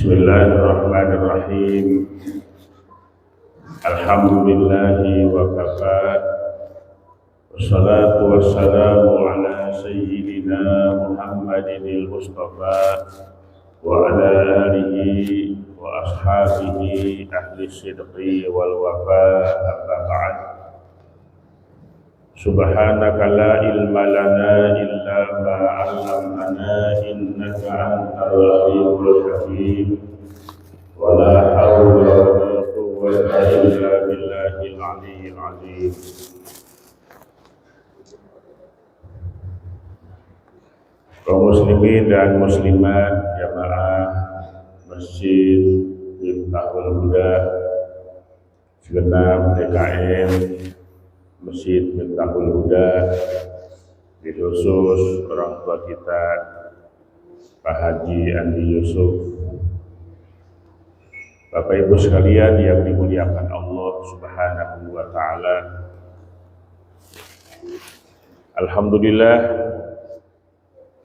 Bismillahirrahmanirrahim. Alhamdulillahi wa kafa. Wassalatu wassalamu ala sayyidina Muhammadinil Mustafa wa ala alihi wa ashabihi ahli sidqi wal wafa, amma ba'd. Subhanaka la ilma lana illa ma 'allamtana innaka antal alimul hakim. Wa la hawla wa la quwwata illa billahil aliyyil azim. Kaum muslimin dan muslimat jamaah Masjid Miftahul Huda segenap DKM Masjid Miftahul Huda, di khusus orang tua kita Pak Haji Andi Yusuf, Bapak Ibu sekalian yang dimuliakan Allah Subhanahu wa Ta'ala. Alhamdulillah,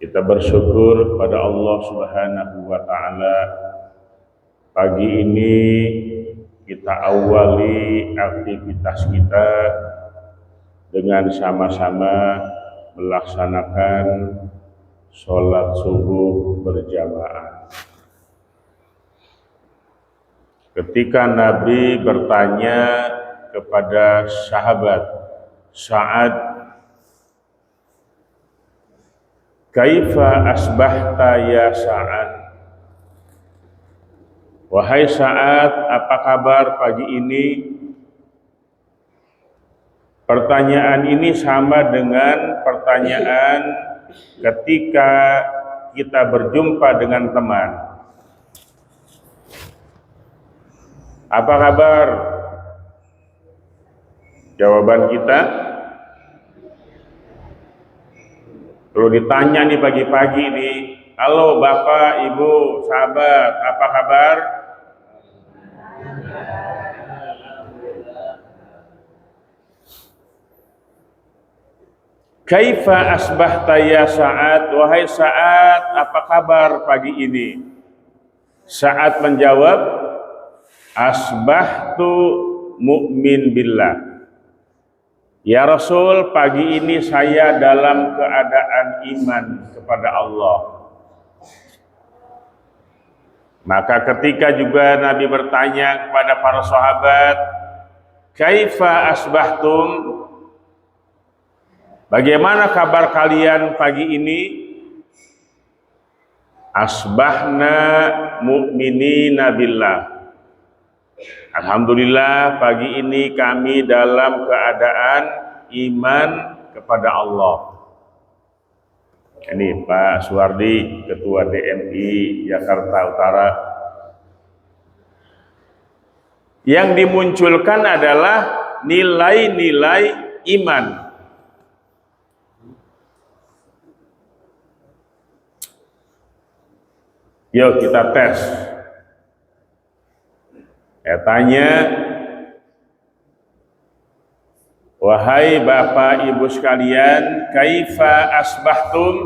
kita bersyukur pada Allah Subhanahu wa Ta'ala. Pagi ini kita awali aktivitas kita dengan sama-sama melaksanakan sholat subuh berjamaah. Ketika Nabi bertanya kepada sahabat Sa'ad, "Kaifa asbahta ya Sa'ad?" Wahai Sa'ad, apa kabar pagi ini? Pertanyaan ini sama dengan pertanyaan ketika kita berjumpa dengan teman. Apa kabar? Jawaban kita, kalau ditanya nih pagi-pagi nih, halo Bapak, Ibu, sahabat, apa kabar? Kaifa asbahta ya Sa'ad? Wahai Sa'ad, apa kabar pagi ini? Sa'ad menjawab, asbahtu mu'min billah. Ya Rasul, pagi ini saya dalam keadaan iman kepada Allah. Maka ketika juga Nabi bertanya kepada para sahabat, kaifa asbahtum? Bagaimana kabar kalian pagi ini? Asbahna mu'minina billah. Alhamdulillah, pagi ini kami dalam keadaan iman kepada Allah. Ini Pak Suwardi, Ketua DMI Jakarta Utara. Yang dimunculkan adalah nilai-nilai iman. Yuk kita tes. Saya tanya, wahai Bapak Ibu sekalian, kaifa asbahtum?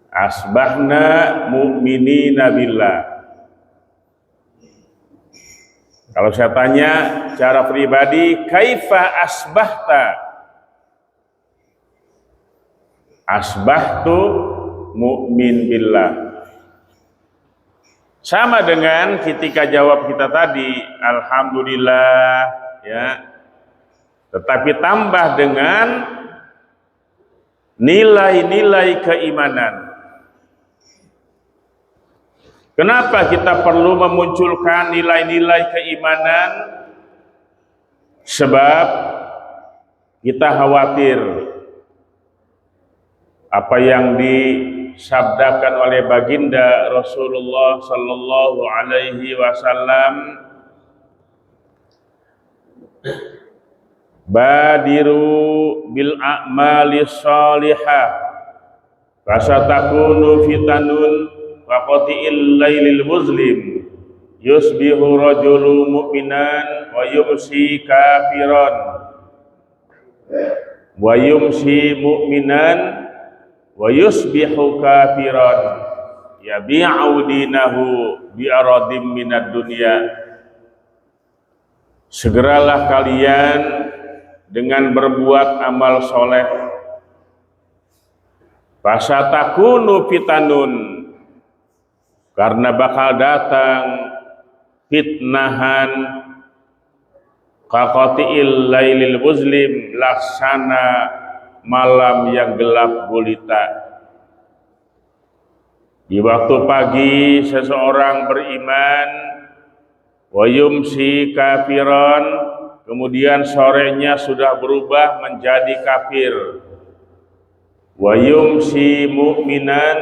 Asbahna mu'minina billah. Kalau saya tanya secara pribadi, kaifa asbahta? Asbahtu mu'min billah. Sama dengan ketika jawab kita tadi, alhamdulillah, ya. Tetapi tambah dengan nilai-nilai keimanan. Kenapa kita perlu memunculkan nilai-nilai keimanan? Sebab kita khawatir apa yang disabdakan oleh baginda Rasulullah sallallahu alaihi wasallam, badiru bil a'mali shalihah fasatakunu fitanun wa qati'il lailil muslim yusbihu rajulu mu'minan wa yumsi kafiran wa yumsi mu'minan wa yusbihu kafiran yabi'u dinahu bi'aradim minad dunya. Segeralah kalian dengan berbuat amal soleh. Fasatakunu fitanun, karena bakal datang fitnahan kaqati'il lailil muslim, laksana malam yang gelap gulita. Di waktu pagi seseorang beriman, wa yumsi kafiron, kemudian sorenya sudah berubah menjadi kafir. Wa yumsi mu'minan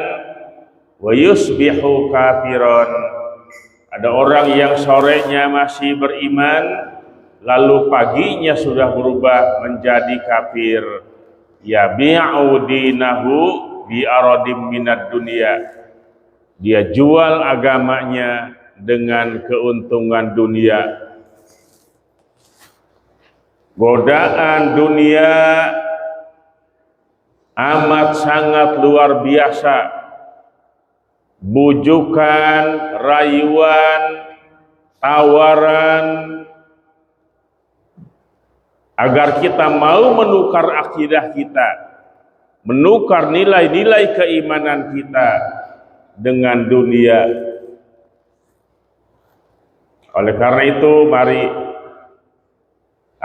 wa yusbihu kafiron. Ada orang yang sorenya masih beriman, lalu paginya sudah berubah menjadi kafir. Yabi'u dinahu bi'aradim minad dunya. Dia jual agamanya dengan keuntungan dunia. Godaan dunia amat sangat luar biasa. Bujukan, rayuan, tawaran agar kita mau menukar akidah kita, menukar nilai-nilai keimanan kita dengan dunia. Oleh karena itu, mari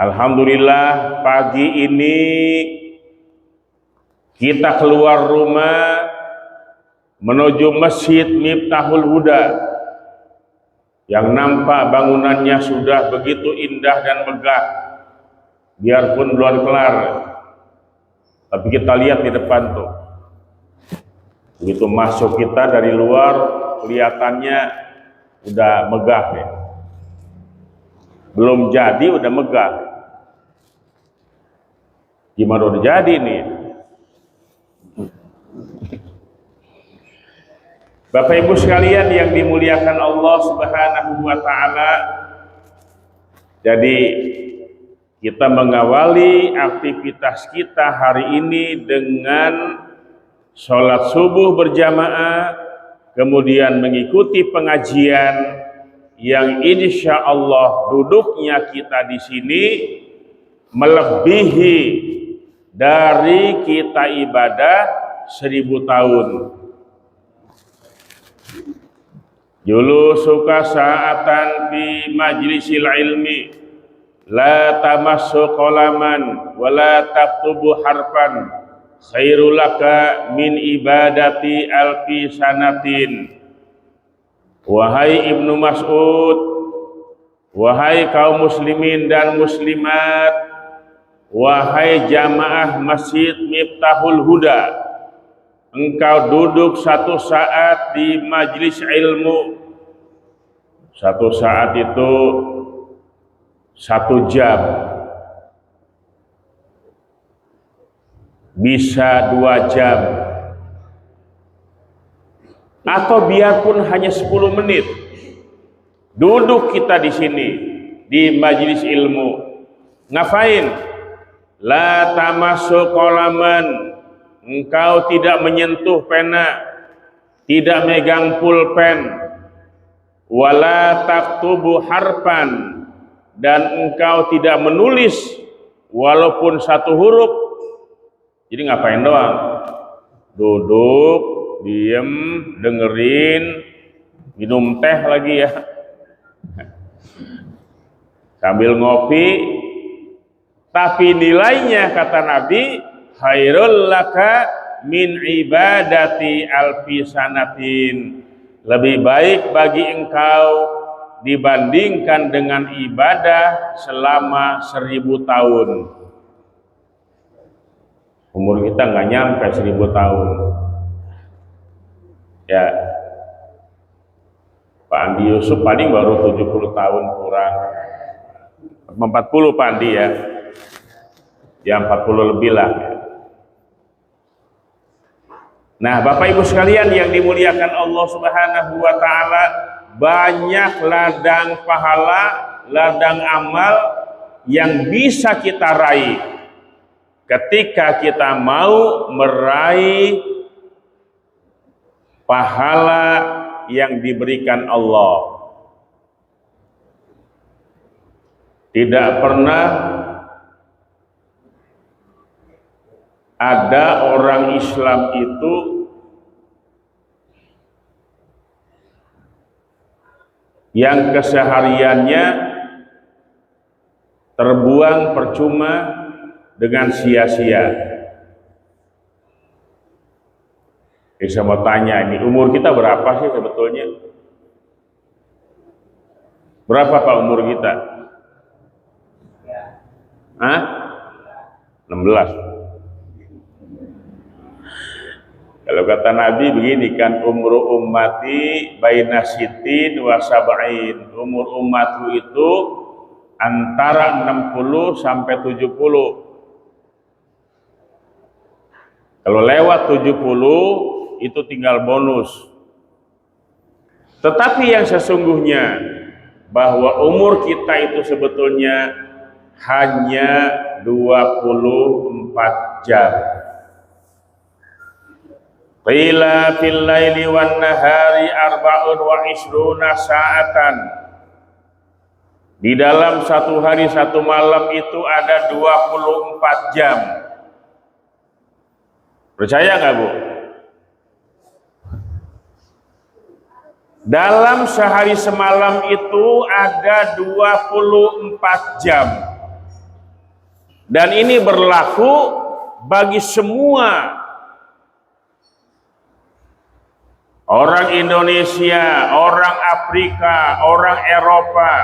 alhamdulillah pagi ini kita keluar rumah menuju Masjid Miftahul Huda yang nampak bangunannya sudah begitu indah dan megah, biarpun belum kelar, tapi kita lihat di depan tuh, begitu masuk kita dari luar kelihatannya udah megah ya. Belum jadi udah megah. Gimana udah jadi nih? Bapak Ibu sekalian yang dimuliakan Allah Subhanahu wa taala. Jadi kita mengawali aktivitas kita hari ini dengan sholat subuh berjamaah, kemudian mengikuti pengajian yang insya Allah duduknya kita di sini melebihi dari kita ibadah 1000 tahun. Julusuka sa'atan fi majlisil ilmi, la tamassu qalaman wa la taktubu harfan, khairul laka min ibadati alfi sanatin. Wahai Ibnu Mas'ud, wahai kaum muslimin dan muslimat, wahai jamaah Masjid Miftahul Huda, engkau duduk satu saat di majlis ilmu. Satu saat itu 1 jam, bisa 2 jam, atau biarpun hanya 10 menit duduk kita di sini di majelis ilmu. Ngapain? La tamassu qalaman, engkau tidak menyentuh pena, tidak megang pulpen, wala taktubu harfan, dan engkau tidak menulis walaupun 1 huruf. Jadi ngapain doang? Duduk, diem, dengerin, minum teh lagi ya, sambil ngopi. Tapi nilainya kata Nabi, khairul laka min ibadati alfi sanatin, lebih baik bagi engkau dibandingkan dengan ibadah selama 1000 tahun. Umur kita nggak nyampe 1000 tahun. Ya, Pak Andi Yusuf paling baru 70 tahun kurang, 40 Pak Andi ya, ya 40 lebih lah. Nah, Bapak Ibu sekalian yang dimuliakan Allah Subhanahu wa taala, banyak ladang pahala, ladang amal yang bisa kita raih ketika kita mau meraih pahala yang diberikan Allah. Tidak pernah ada orang Islam itu yang kesehariannya terbuang percuma dengan sia-sia. Saya mau tanya, ini umur kita berapa sih sebetulnya? Berapa Pak umur kita? Hah? 16. Kalau kata Nabi begini kan, umru ummati baina sitin wa sab'in. Umur umatku itu antara 60 sampai 70. Kalau lewat 70 itu tinggal bonus. Tetapi yang sesungguhnya bahwa umur kita itu sebetulnya hanya 24 jam. Qila fil laili wan nahari arba'un wa ishruna sa'atan. Di dalam satu hari satu malam itu ada 24 jam. Percaya nggak Bu? Dalam sehari semalam itu ada 24 jam. Dan ini berlaku bagi semua orang Indonesia, orang Afrika, orang Eropa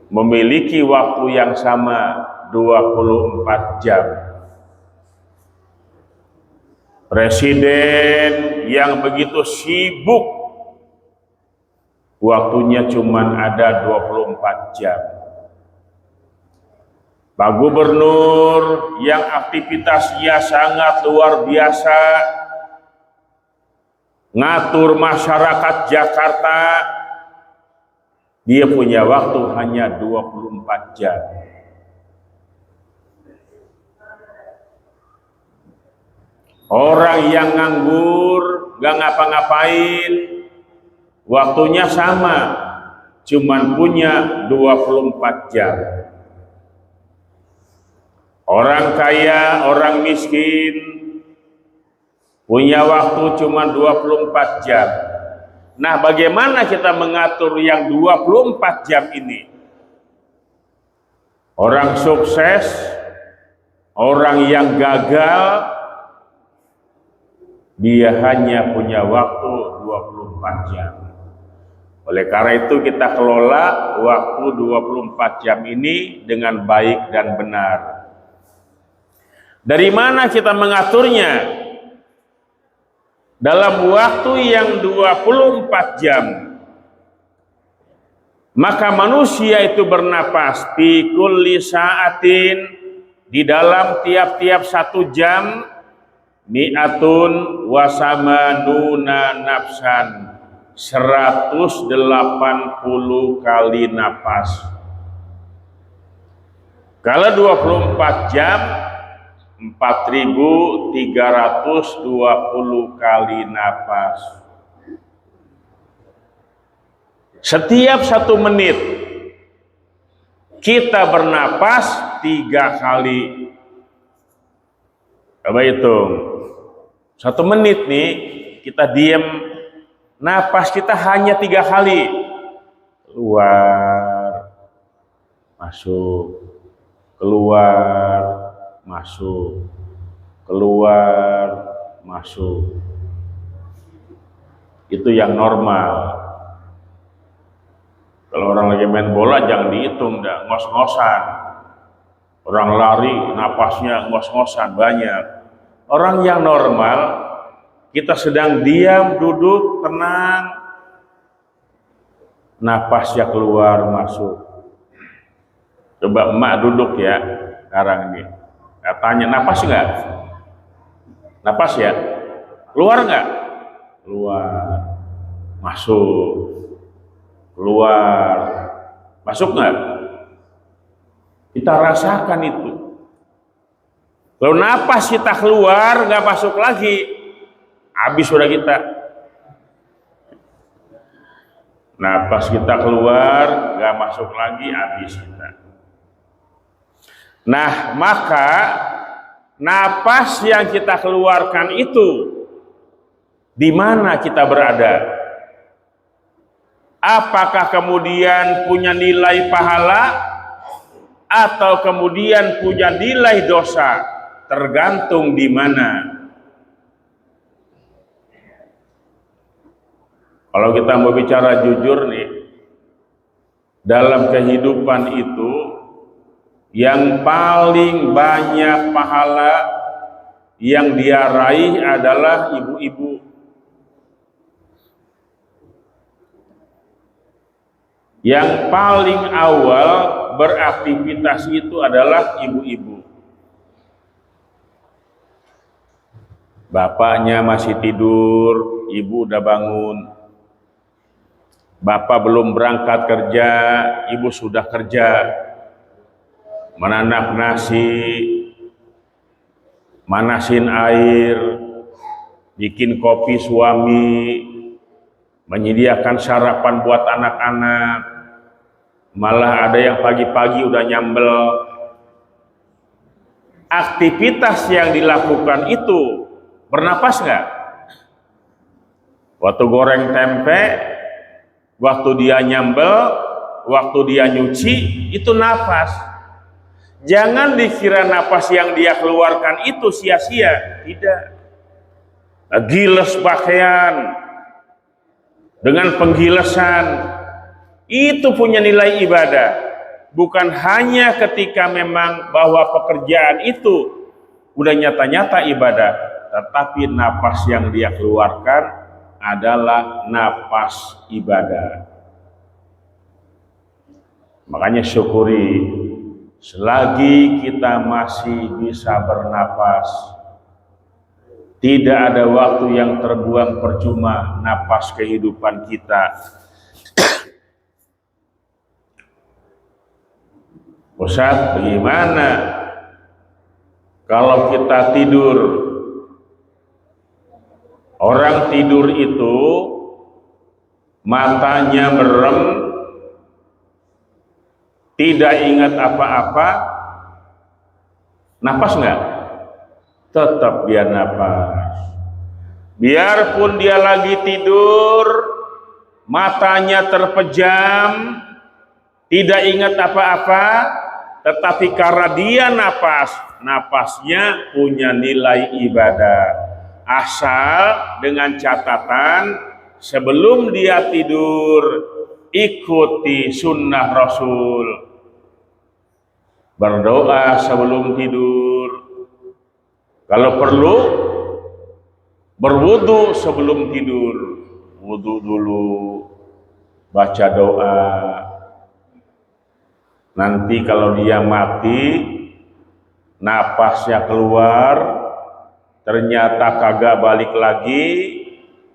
memiliki waktu yang sama 24 jam. Presiden yang begitu sibuk waktunya cuma ada 24 jam. Pak Gubernur yang aktivitasnya sangat luar biasa, ngatur masyarakat Jakarta, dia punya waktu hanya 24 jam. Orang yang nganggur, gak ngapa-ngapain, waktunya sama, cuman punya 24 jam. Orang kaya, orang miskin, punya waktu cuma 24 jam. Nah, bagaimana kita mengatur yang 24 jam ini? Orang sukses, orang yang gagal, dia hanya punya waktu 24 jam. Oleh karena itu kita kelola waktu 24 jam ini dengan baik dan benar. Dari mana kita mengaturnya? Dalam waktu yang 24 jam, maka manusia itu bernapas fi kulli sa'atin, di dalam tiap-tiap 1 jam, mi'atun wasamanuna nafsan, 180 kali napas. Kalau 24 jam, 4.320 kali napas. Setiap 1 menit kita bernapas 3 kali. Coba hitung. 1 menit nih kita diam, napas kita hanya 3 kali. Keluar, masuk, keluar, masuk, keluar, masuk. Itu yang normal. Kalau orang lagi main bola jangan dihitung, dah ngos-ngosan. Orang lari napasnya ngos-ngosan banyak. Orang yang normal, kita sedang diam, duduk, tenang, napasnya keluar masuk. Coba emak duduk ya sekarang ini. Tanya, napas enggak? Napas ya? Keluar enggak? Keluar. Masuk. Keluar. Masuk enggak? Kita rasakan itu. Kalau napas kita keluar, enggak masuk lagi, habis sudah kita. Napas kita keluar, gak masuk lagi, habis kita. Nah, maka napas yang kita keluarkan itu di mana kita berada? Apakah kemudian punya nilai pahala atau kemudian punya nilai dosa? Tergantung di mana. Kalau kita mau bicara jujur nih, dalam kehidupan itu yang paling banyak pahala yang dia raih adalah ibu-ibu. Yang paling awal beraktivitas itu adalah ibu-ibu. Bapaknya masih tidur, ibu udah bangun. Bapak belum berangkat kerja, ibu sudah kerja. Menanak nasi, manasin air, bikin kopi suami, menyediakan sarapan buat anak-anak. Malah ada yang pagi-pagi udah nyambel. Aktivitas yang dilakukan itu bernapas nggak? Waktu goreng tempe, waktu dia nyambel, waktu dia nyuci, itu nafas. Jangan dikira nafas yang dia keluarkan itu sia-sia. Tidak. Giles pakaian dengan penggilesan itu punya nilai ibadah. Bukan hanya ketika memang bahwa pekerjaan itu udah nyata-nyata ibadah, tetapi nafas yang dia keluarkan adalah nafas ibadah. Makanya syukuri selagi kita masih bisa bernapas. Tidak ada waktu yang terbuang percuma napas kehidupan kita. Ustaz, bagaimana kalau kita tidur? Orang tidur itu matanya merem, tidak ingat apa-apa, napas enggak? Tetap dia napas. Biarpun dia lagi tidur, matanya terpejam, tidak ingat apa-apa, tetapi karena dia napas, napasnya punya nilai ibadah. Asal dengan catatan sebelum dia tidur ikuti sunnah Rasul. Berdoa sebelum tidur. Kalau perlu berwudu sebelum tidur. Wudu dulu, baca doa. Nanti kalau dia mati, napasnya keluar, ternyata kagak balik lagi,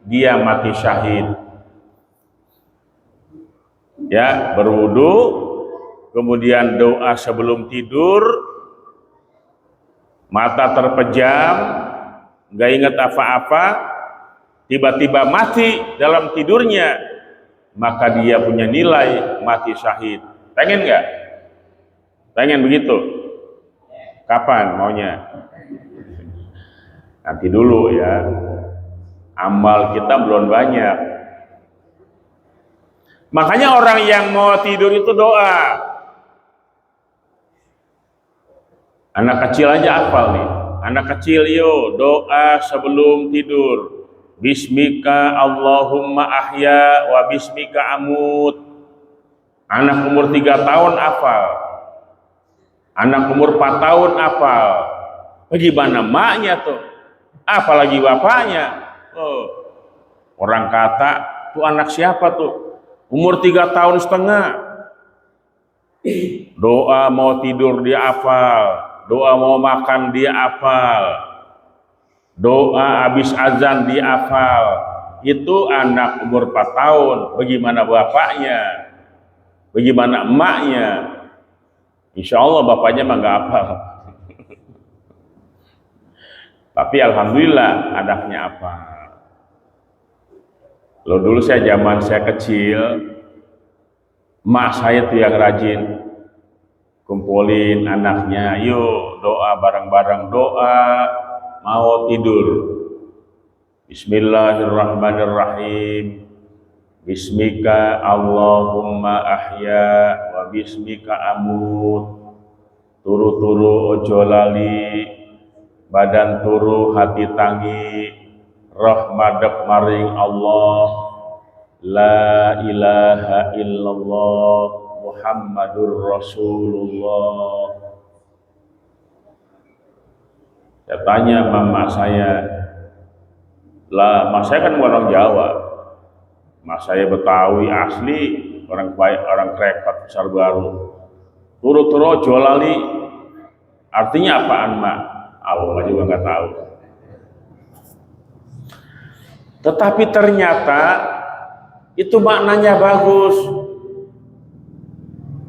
dia mati syahid. Ya, berwudu, kemudian doa sebelum tidur, mata terpejam, gak ingat apa-apa, tiba-tiba mati dalam tidurnya, maka dia punya nilai mati syahid. Pengen gak? Pengen begitu? Kapan maunya? Nanti dulu ya, amal kita belum banyak. Makanya orang yang mau tidur itu doa. Anak kecil aja hafal nih. Anak kecil yo doa sebelum tidur. Bismika Allahumma ahya wa bismika amut. Anak umur 3 tahun hafal. Anak umur 4 tahun hafal. Bagaimana maknya tuh? Apalagi bapaknya. Oh, orang kata, tuh anak siapa tuh? Umur 3 tahun setengah. Doa mau tidur dia hafal, doa mau makan dia hafal, doa habis azan dia hafal. Itu anak umur 4 tahun. Bagaimana bapaknya? Bagaimana emaknya? Insya Allah bapaknya mah nggak hafal. Tapi alhamdulillah anaknya hafal. Kalau dulu zaman saya kecil, mak saya tuh yang rajin kumpulin anaknya, yuk doa bareng-bareng, doa mau tidur. Bismillahirrahmanirrahim. Bismika Allahumma ahya wa bismika amut. Turu-turu ojo lali, badan turu hati tangi, roh madep maring Allah, la ilaha illallah Muhammadur Rasulullah. Saya tanya mama saya, lah mas saya kan orang Jawa, mas saya Betawi asli, orang baik, orang Krepat Besar Baru. Turu-turu jolali artinya apaan mak? Allah juga nggak tahu. Tetapi ternyata itu maknanya bagus.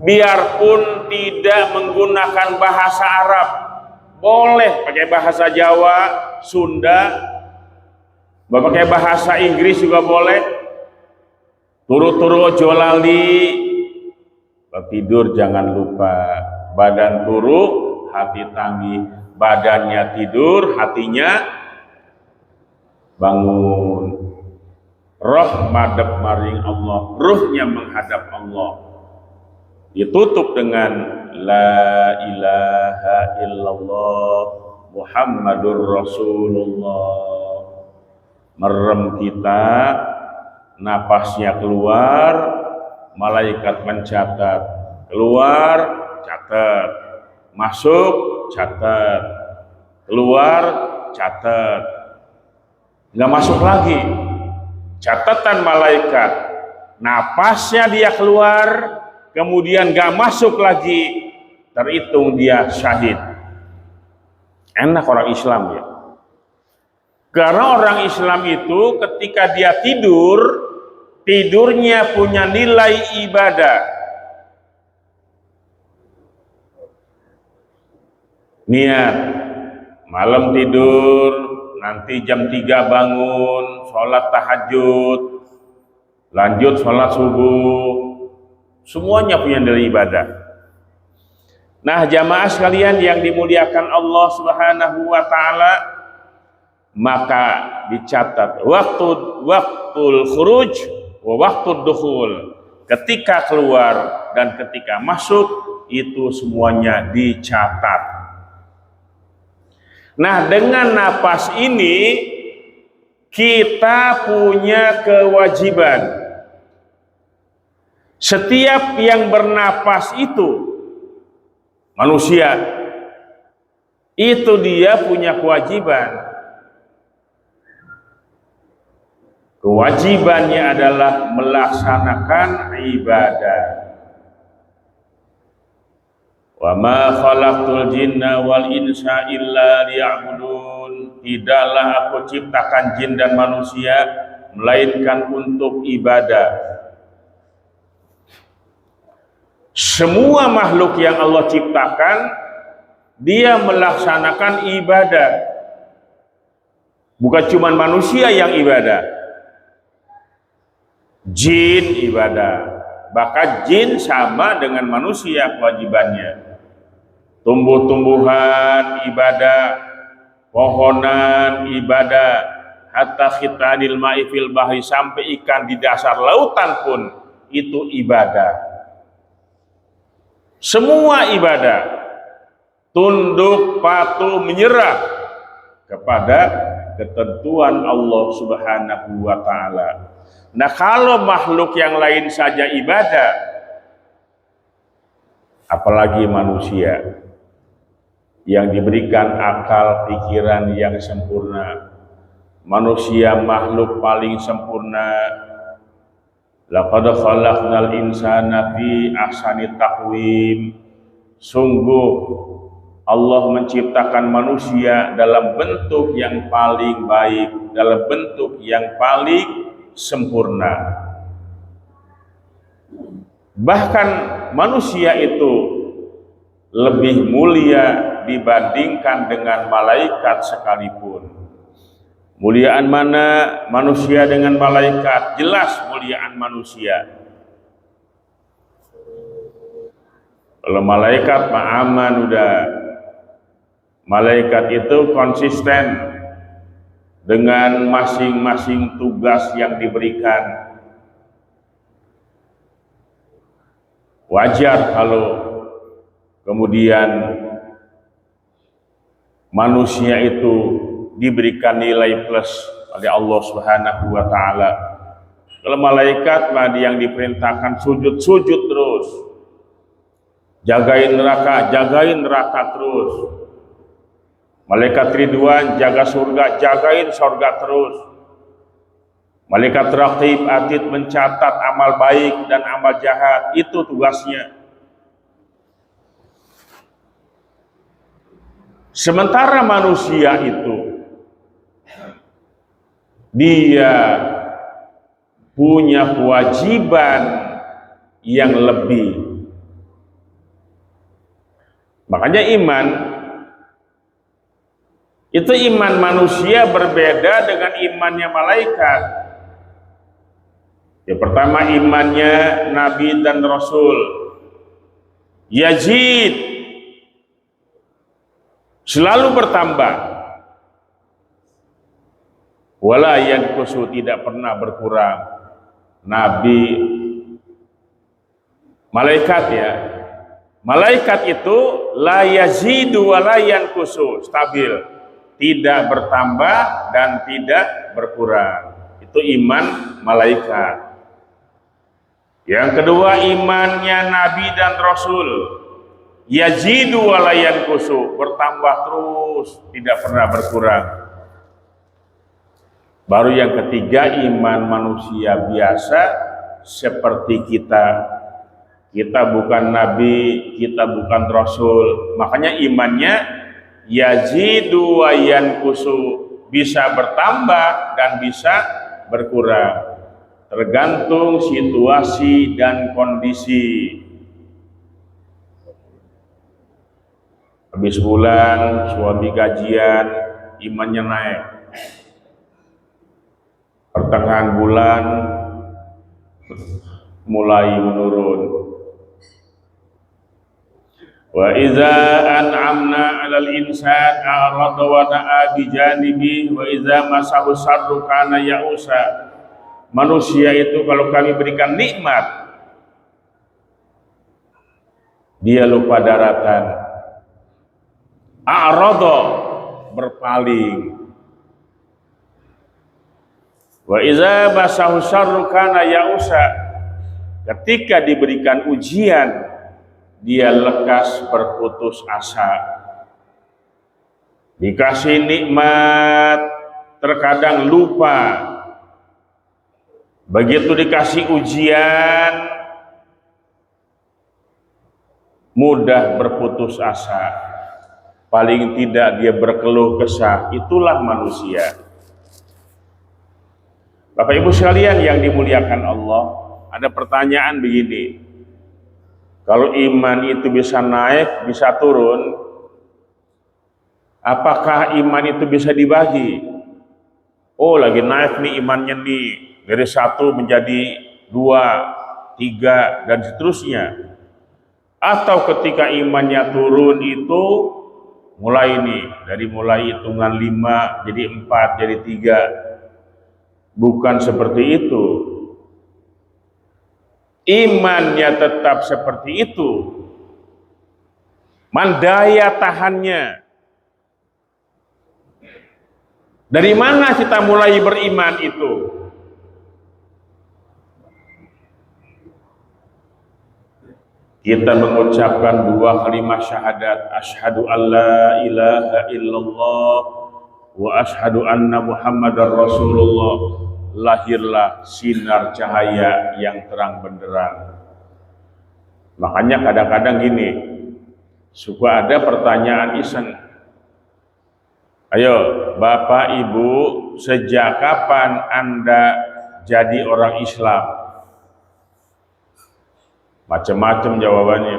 Biarpun tidak menggunakan bahasa Arab, boleh pakai bahasa Jawa, Sunda, pakai bahasa Inggris juga boleh. Turu-turu ojo lali, tidur jangan lupa, badan turu hati tangi, badannya tidur hatinya bangun. Roh madep maring Allah, ruhnya menghadap Allah. Ditutup dengan la ilaha illallah Muhammadur Rasulullah. Merem kita, napasnya keluar, malaikat mencatat, keluar catat, masuk catat, keluar catat, nggak masuk lagi, catatan malaikat. Napasnya dia keluar, kemudian nggak masuk lagi, terhitung dia syahid. Enak orang Islam ya, karena orang Islam itu ketika dia tidur, tidurnya punya nilai ibadah. Niat malam tidur, nanti jam 3 bangun, sholat tahajud, lanjut sholat subuh, semuanya punya nilai ibadah. Nah, jamaah sekalian yang dimuliakan Allah Subhanahu wa taala, maka dicatat waktul khuruj wa waktud dukhul, ketika keluar dan ketika masuk, itu semuanya dicatat. Nah, dengan napas ini kita punya kewajiban. Setiap yang bernapas itu manusia, itu dia punya kewajiban. Kewajibannya adalah melaksanakan ibadah. Wa ma khalaqtul jinna wal insa illa liya'budun. Tidaklah aku ciptakan jin dan manusia melainkan untuk ibadah. Semua makhluk yang Allah ciptakan, dia melaksanakan ibadah. Bukan cuma manusia yang ibadah. Jin ibadah, bahkan jin sama dengan manusia kewajibannya. Tumbuh-tumbuhan ibadah, pohonan ibadah, hatta khitanil ma'i fil bahri, sampai ikan di dasar lautan pun itu ibadah. Semua ibadah, tunduk, patuh, menyerah kepada ketentuan Allah Subhanahu wa ta'ala. Nah, kalau makhluk yang lain saja ibadah, apalagi manusia yang diberikan akal pikiran yang sempurna. Manusia makhluk paling sempurna. Laqad khalaqnal insana fi ahsani taqwim. Sungguh Allah menciptakan manusia dalam bentuk yang paling baik, dalam bentuk yang paling sempurna. Bahkan manusia itu lebih mulia dibandingkan dengan malaikat sekalipun. Muliaan mana manusia dengan malaikat? Jelas muliaan manusia. Kalau malaikat mah aman udah. Malaikat itu konsisten dengan masing-masing tugas yang diberikan. Wajar kalau kemudian manusia itu diberikan nilai plus oleh Allah Subhanahu wa taala. Kalau malaikat mah yang diperintahkan sujud-sujud terus. Jagain neraka terus. Malaikat Ridwan jaga surga, jagain surga terus. Malaikat Raqib Atid mencatat amal baik dan amal jahat, itu tugasnya. Sementara manusia itu dia punya kewajiban yang lebih. Makanya iman manusia berbeda dengan imannya malaikat. Yang pertama imannya Nabi dan Rasul. Yazid, selalu bertambah. Wala yanqusu, tidak pernah berkurang. Nabi, malaikat ya. Malaikat itu la yazidu wa la yanqusu, stabil, tidak bertambah dan tidak berkurang. Itu iman malaikat. Yang kedua imannya Nabi dan Rasul. Yazidu wa la yanqusu, bertambah terus, tidak pernah berkurang. Baru yang ketiga iman manusia biasa seperti kita. Kita bukan Nabi, kita bukan Rasul. Makanya imannya yazidu wa yanqusu, bisa bertambah dan bisa berkurang. Tergantung situasi dan kondisi. Habis bulan, suami gajian, imannya naik. Pertengahan bulan mulai menurun. Wa iza an'amna 'alal insan a'rada wa na'a bi janibi wa iza masahu syarru kana ya'usa. Manusia itu kalau kami berikan nikmat, dia lupa daratan. A'rada, berpaling. Wa iza masahu syarru kana ya'usa. Ketika diberikan ujian, dia lekas berputus asa. Dikasih nikmat, terkadang lupa. Begitu dikasih ujian, mudah berputus asa. Paling tidak dia berkeluh kesah. Itulah manusia. Bapak Ibu sekalian yang dimuliakan Allah, ada pertanyaan begini. Kalau iman itu bisa naik, bisa turun, apakah iman itu bisa dibagi? Oh, lagi naik nih imannya nih, dari 1 menjadi 2, 3, dan seterusnya. Atau ketika imannya turun itu, mulai mulai hitungan 5, jadi 4, jadi 3. Bukan seperti itu. Imannya tetap seperti itu. Daya tahannya. Dari mana kita mulai beriman itu? Kita mengucapkan 2 kalimat syahadat, asyhadu alla ilaha illallah wa asyhadu anna muhammadar rasulullah. Lahirlah sinar cahaya yang terang benderang. Makanya kadang-kadang gini, suka ada pertanyaan iseng. Ayo, Bapak Ibu, sejak kapan Anda jadi orang Islam? Macam-macam jawabannya.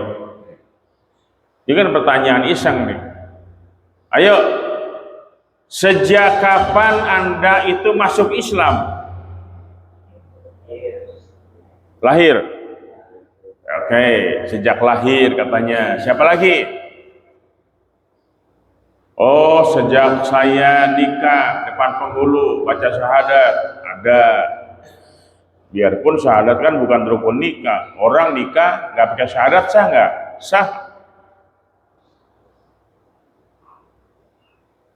Ini kan pertanyaan iseng nih. Ayo, Sejak kapan Anda itu masuk Islam? Lahir. Oke, sejak lahir katanya. Siapa lagi? Oh, sejak saya nikah depan penghulu baca syahadat. Ada. Biarpun syahadat kan bukan rukun nikah. Orang nikah nggak pakai syahadat sah nggak? Sah.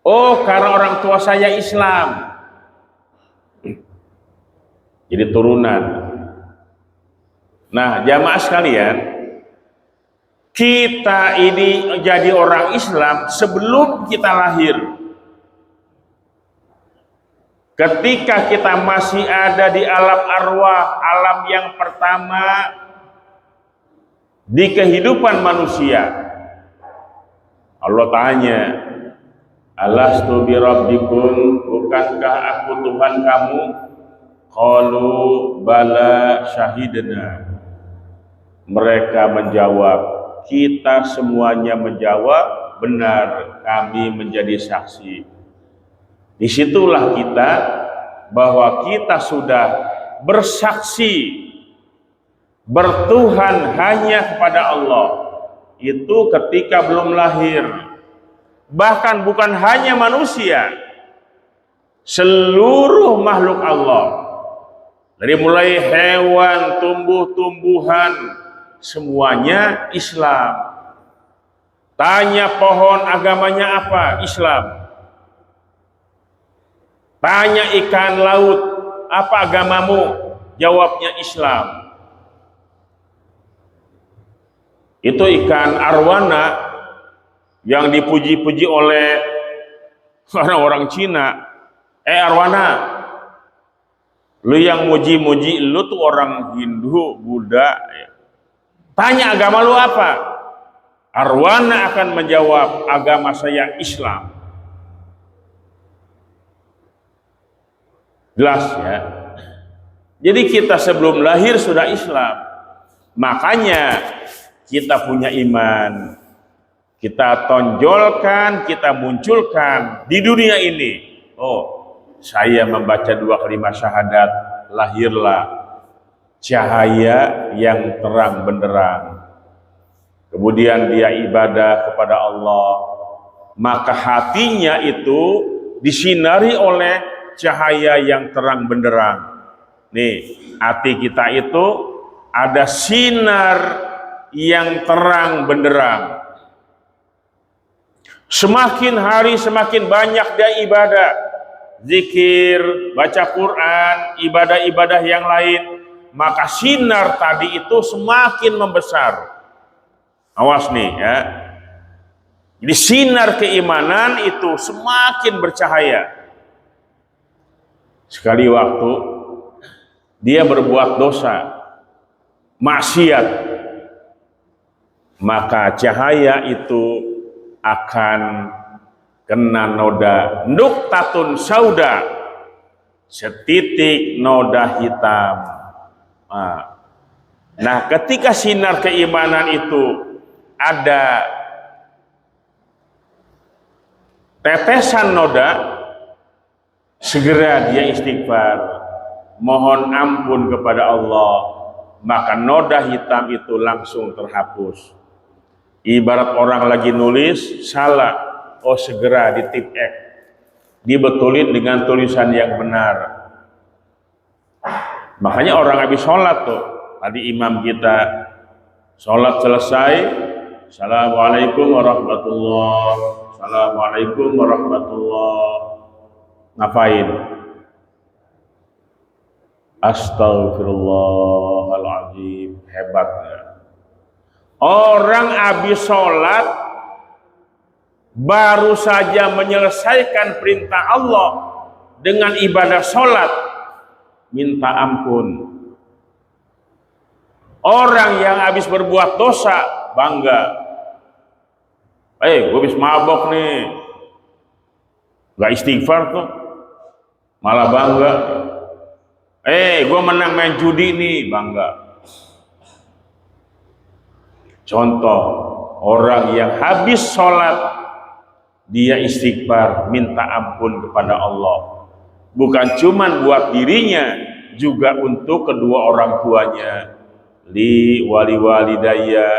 Oh, karena orang tua saya Islam. Jadi turunan. Nah, jamaah sekalian, kita ini jadi orang Islam sebelum kita lahir. Ketika kita masih ada di alam arwah, alam yang pertama di kehidupan manusia. Allah tanya, alastu bi rabbikum, bukankah aku Tuhan kamu? Qalu bala syahidna. Mereka menjawab, kita semuanya menjawab, benar, kami menjadi saksi. Disitulah kita bahwa kita sudah bersaksi bertuhan hanya kepada Allah. Itu ketika belum lahir. Bahkan bukan hanya manusia, seluruh makhluk Allah, dari mulai hewan, tumbuh-tumbuhan, semuanya Islam. Tanya pohon agamanya apa? Islam. Tanya ikan laut, apa agamamu? Jawabnya Islam. Itu ikan arwana yang dipuji-puji oleh orang-orang Cina. Arwana, lu yang muji-muji lu tuh orang Hindu, Buddha. Tanya agama lu apa? Arwana akan menjawab, agama saya Islam. Jelas ya. Jadi kita sebelum lahir sudah Islam. Makanya kita punya iman. Kita tonjolkan, kita munculkan di dunia ini. Oh, saya membaca 2 kalimat syahadat, lahirlah cahaya yang terang benderang. Kemudian dia ibadah kepada Allah, maka hatinya itu disinari oleh cahaya yang terang benderang. Nih, hati kita itu ada sinar yang terang benderang. Semakin hari semakin banyak dia ibadah, zikir, baca Quran, ibadah-ibadah yang lain, maka sinar tadi itu semakin membesar. Awas nih ya. Jadi sinar keimanan itu semakin bercahaya. Sekali waktu dia berbuat dosa, maksiat, maka cahaya itu akan kena noda nuktatun sauda, setitik noda hitam. Nah, ketika sinar keimanan itu ada tetesan noda, segera dia istighfar, mohon ampun kepada Allah, maka noda hitam itu langsung terhapus. Ibarat orang lagi nulis salah, oh segera ditip X, dibetulin dengan tulisan yang benar. Makanya orang habis sholat tuh, tadi imam kita sholat selesai, assalamualaikum warahmatullahi, assalamualaikum warahmatullahi, ngapain? Astagfirullahaladzim. Hebatnya orang habis sholat baru saja menyelesaikan perintah Allah dengan ibadah sholat, minta ampun. Orang yang habis berbuat dosa bangga, gue habis mabok nih, gak istighfar tuh, malah bangga. Gue menang main judi nih, bangga. Contoh, orang yang habis sholat dia istighfar, minta ampun kepada Allah. Bukan cuma buat dirinya, juga untuk kedua orang tuanya. Li wali walidayya,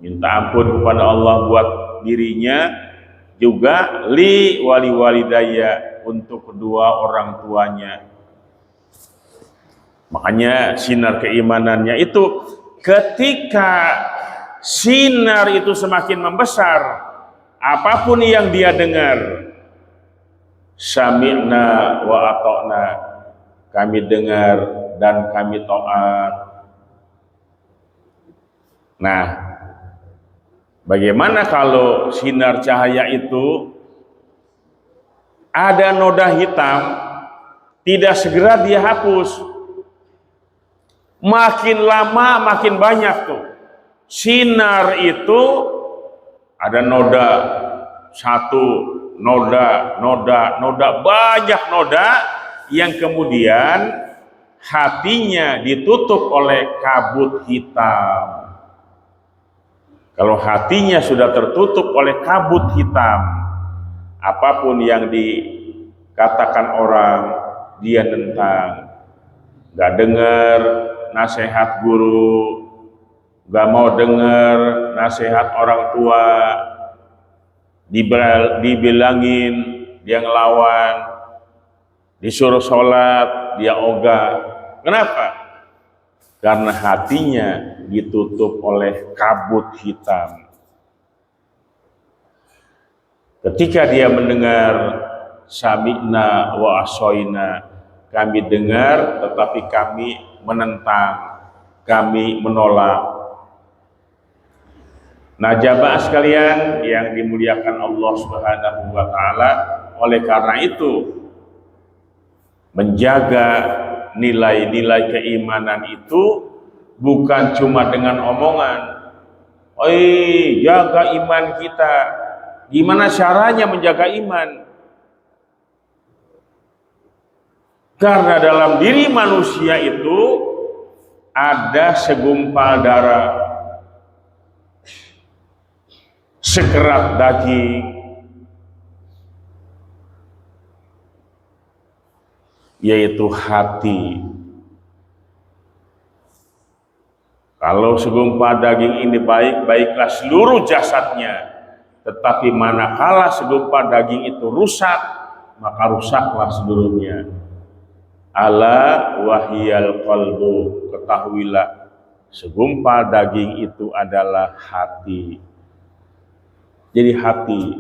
minta ampun kepada Allah buat dirinya, juga li wali walidayya, untuk kedua orang tuanya. Makanya sinar keimanannya itu, ketika sinar itu semakin membesar, apapun yang dia dengar, sami'na wa ata'na, kami dengar dan kami taat. Nah, bagaimana kalau sinar cahaya itu ada noda hitam, tidak segera dia hapus, makin lama makin banyak tuh sinar itu, ada noda satu, noda, banyak noda yang kemudian hatinya ditutup oleh kabut hitam. Kalau hatinya sudah tertutup oleh kabut hitam, apapun yang dikatakan orang, dia nentang, gak dengar nasihat guru, gak mau dengar nasihat orang tua, dibilangin dia ngelawan, disuruh sholat dia ogah. Kenapa? Karena hatinya ditutup oleh kabut hitam. Ketika dia mendengar sami'na wa asoina, kami dengar tetapi kami menentang, kami menolak. Nah, jamaah sekalian yang dimuliakan Allah Subhanahu wa taala, oleh karena itu menjaga nilai-nilai keimanan itu bukan cuma dengan omongan. Oi, jaga iman kita. Gimana caranya menjaga iman? Karena dalam diri manusia itu ada segumpal darah, sekerat daging, yaitu hati. Kalau segumpal daging ini baik, baiklah seluruh jasadnya. Tetapi manakala segumpal daging itu rusak, maka rusaklah seluruhnya. Ala wahiyal qalbu, ketahuilah segumpal daging itu adalah hati. Jadi hati.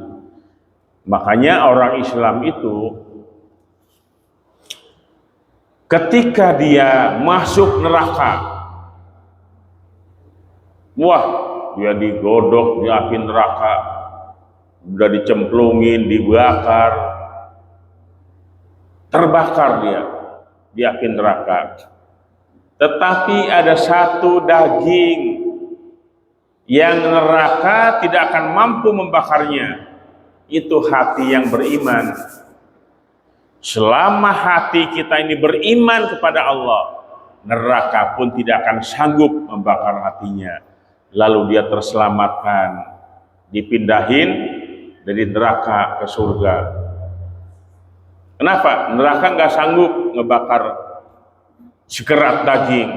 Makanya orang Islam itu ketika dia masuk neraka, wah, dia digodok di api neraka, udah dicemplungin, dibakar, terbakar dia di api neraka. Tetapi ada satu daging yang neraka tidak akan mampu membakarnya, itu hati yang beriman. Selama hati kita ini beriman kepada Allah, neraka pun tidak akan sanggup membakar hatinya. Lalu dia terselamatkan, dipindahin dari neraka ke surga. Kenapa? Neraka nggak sanggup ngebakar sekerat daging.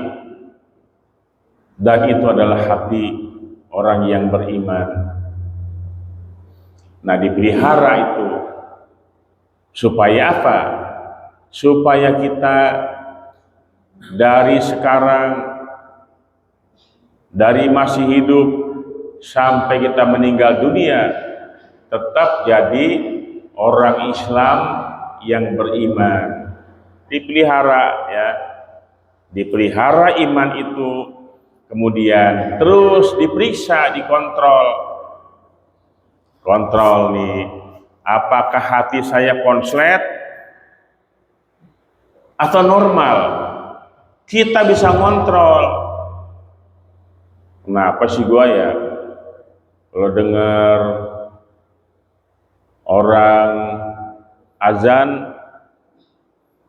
Dan itu adalah hati orang yang beriman. Nah, dipelihara itu supaya apa? Supaya kita dari sekarang, dari masih hidup sampai kita meninggal dunia, tetap jadi orang Islam yang beriman. Dipelihara ya, dipelihara iman itu, kemudian terus diperiksa, dikontrol. Kontrol nih, apakah hati saya konslet atau normal? Kita bisa kontrol. Kenapa sih gua ya, kalau dengar orang azan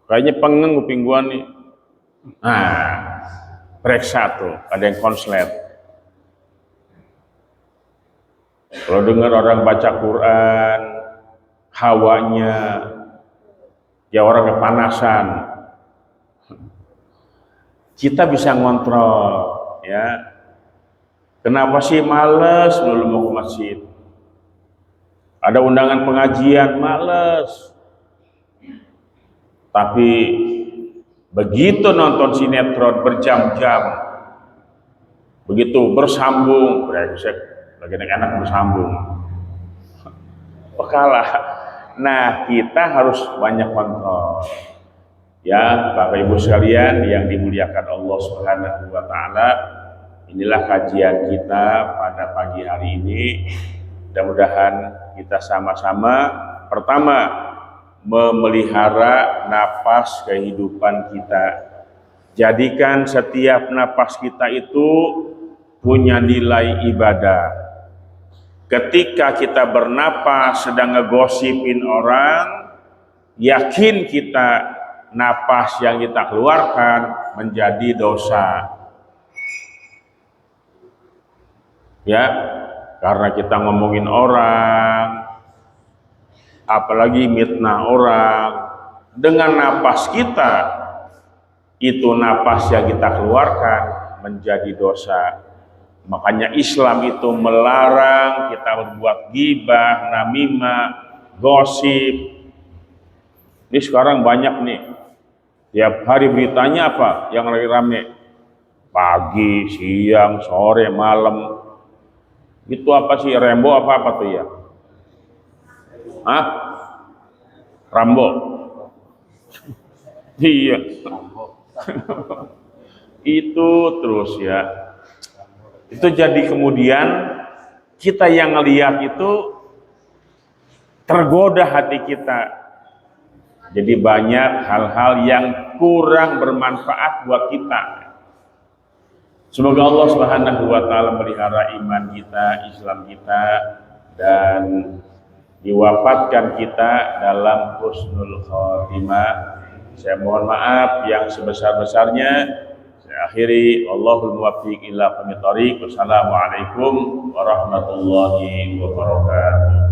kayaknya pengeng kuping gua nih. Nah, periksa tuh, ada yang konslet. Kalau dengar orang baca Quran, hawanya, ya orang kepanasan, kita bisa ngontrol, ya. Kenapa sih males dulu mau ke masjid? Ada undangan pengajian, males. Tapi begitu nonton sinetron berjam-jam, begitu bersambung, brengsek. Lagi anak bersambung, kalah. Nah, kita harus banyak kontrol. Ya, Bapak Ibu sekalian yang dimuliakan Allah Subhanahu wa taala, inilah kajian kita pada pagi hari ini. Mudah-mudahan kita sama-sama pertama memelihara napas kehidupan kita. Jadikan setiap napas kita itu punya nilai ibadah. Ketika kita bernapas sedang ngegosipin orang, yakin kita napas yang kita keluarkan menjadi dosa. Ya, karena kita ngomongin orang, apalagi mitnah orang, dengan napas kita, itu napas yang kita keluarkan menjadi dosa. Makanya Islam itu melarang kita berbuat ghibah, namimah, gosip. Ini sekarang banyak nih. Tiap hari beritanya apa yang lagi rame? Pagi, siang, sore, malam. Itu apa sih? Rembo apa tuh ya? Hah? Rambo? Iya. Itu terus ya. Itu jadi kemudian kita yang ngelihat itu tergoda hati kita. Jadi banyak hal-hal yang kurang bermanfaat buat kita. Semoga Allah Subhanahu wa taala melihara iman kita, Islam kita, dan diwafatkan kita dalam husnul khotimah. Saya mohon maaf yang sebesar-besarnya. Saya akhiri, Allahul muwaffiq ila aqwamit thoriq. Wassalamualaikum warahmatullahi wabarakatuh.